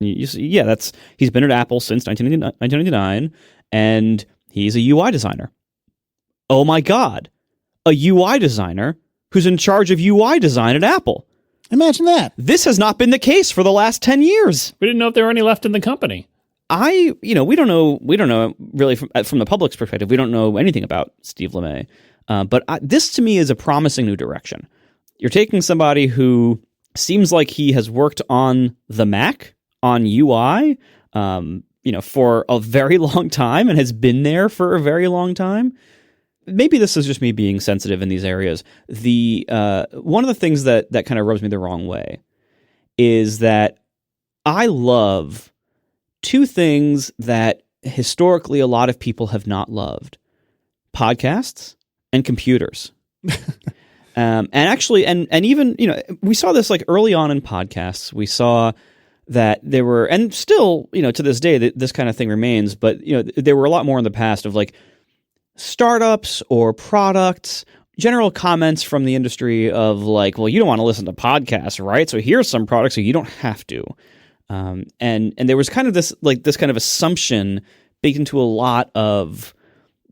Yeah, he's been at Apple since 1999, and he's a UI designer. Oh my God, a UI designer who's in charge of UI design at Apple. Imagine that. This has not been the case for the last 10 years. We didn't know if there were any left in the company. We don't know really from the public's perspective. We don't know anything about Steve Lemay. But this to me is a promising new direction. You're taking somebody who seems like he has worked on the Mac, on UI, for a very long time and has been there for a very long time. Maybe this is just me being sensitive in these areas. One of the things that kind of rubs me the wrong way is that I love two things that historically a lot of people have not loved: podcasts and computers. And actually, and even, we saw this like early on in podcasts. We saw that there were, and still, to this day, this kind of thing remains, but, there were a lot more in the past of like startups or products, general comments from the industry of like, well, you don't want to listen to podcasts, right? So here's some products so you don't have to. And there was kind of this kind of assumption baked into a lot of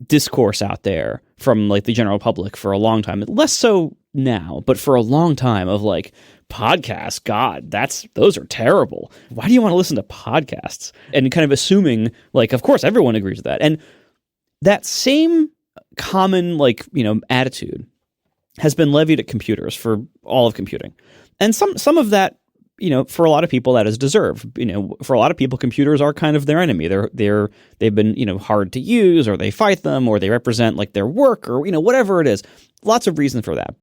discourse out there from like the general public for a long time. Less so now, but for a long time of like, podcasts, God, those are terrible. Why do you want to listen to podcasts? And kind of assuming like, of course, everyone agrees with that. And that same common attitude has been levied at computers for all of computing. And some of that, for a lot of people that is deserved. For a lot of people, computers are kind of their enemy. They've been, hard to use, or they fight them, or they represent like their work, or, whatever it is. Lots of reasons for that.